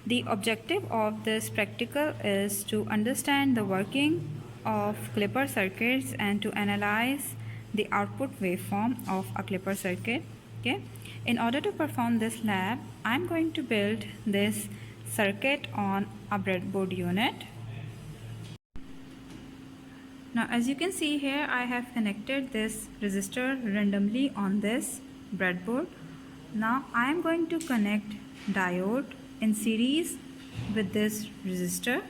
The objective of this practical is to understand the working of clipper circuits and to analyze the output waveform of a clipper circuit. Okay. In order to perform this lab, I'm going to build this circuit on a breadboard unit. Now as you can see here, I have connected this resistor randomly on this breadboard. Now I am going to connect diode in series with this resistor,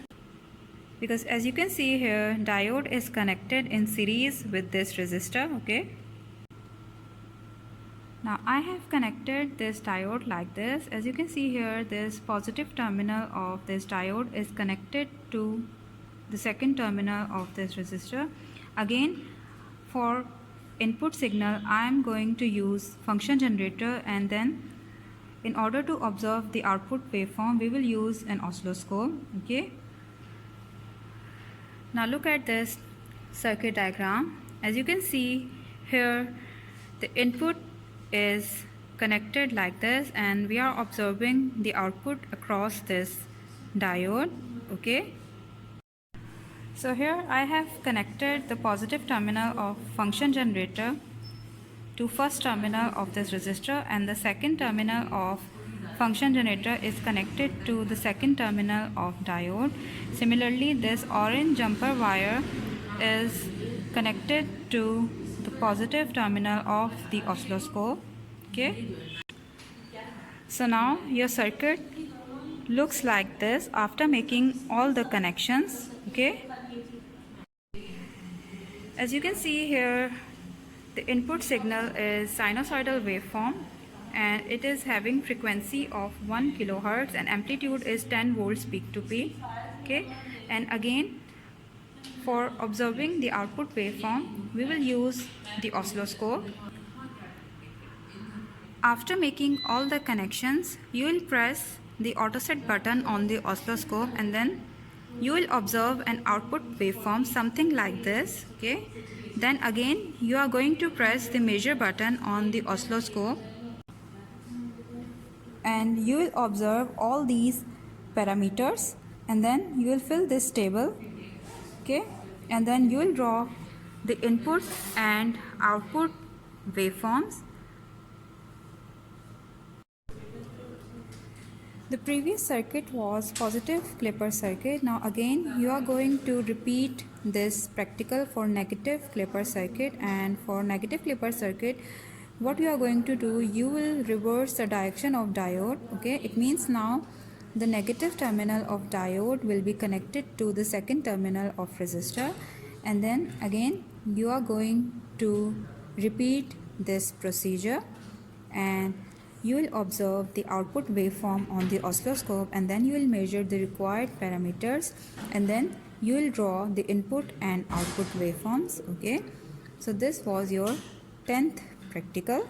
because as you can see here, diode is connected in series with this resistor. Okay. Now I have connected this diode like this. As you can see here, this positive terminal of this diode is connected to the second terminal of this resistor. Again, for input signal, I am going to use function generator, and then in order to observe the output waveform, we will use an oscilloscope. Okay. Now look at this circuit diagram. As you can see here, the input is connected like this, and we are observing the output across this diode. Okay. So here I have connected the positive terminal of function generator to first terminal of this resistor, and the second terminal of function generator is connected to the second terminal of diode. Similarly, this orange jumper wire is connected to the positive terminal of the oscilloscope. Okay. So now your circuit looks like this after making all the connections. Okay. As you can see here, the input signal is sinusoidal waveform, and it is having frequency of 1 kilohertz and amplitude is 10 volts peak to peak. Okay. And again, for observing the output waveform, we will use the oscilloscope. After making all the connections, you will press the auto set button on the oscilloscope, and then you will observe an output waveform something like this. Okay. Then again you are going to press the measure button on the oscilloscope, and you will observe all these parameters, and then you will fill this table. Okay. And then you will draw the input and output waveforms. The previous circuit was positive clipper circuit. Now again you are going to repeat this practical for negative clipper circuit, and for negative clipper circuit, what you are going to do, you will reverse the direction of diode. Okay. It means now the negative terminal of diode will be connected to the second terminal of resistor, and then again you are going to repeat this procedure, and you will observe the output waveform on the oscilloscope, and then you will measure the required parameters, and then you will draw the input and output waveforms. Okay. So this was your 10th practical.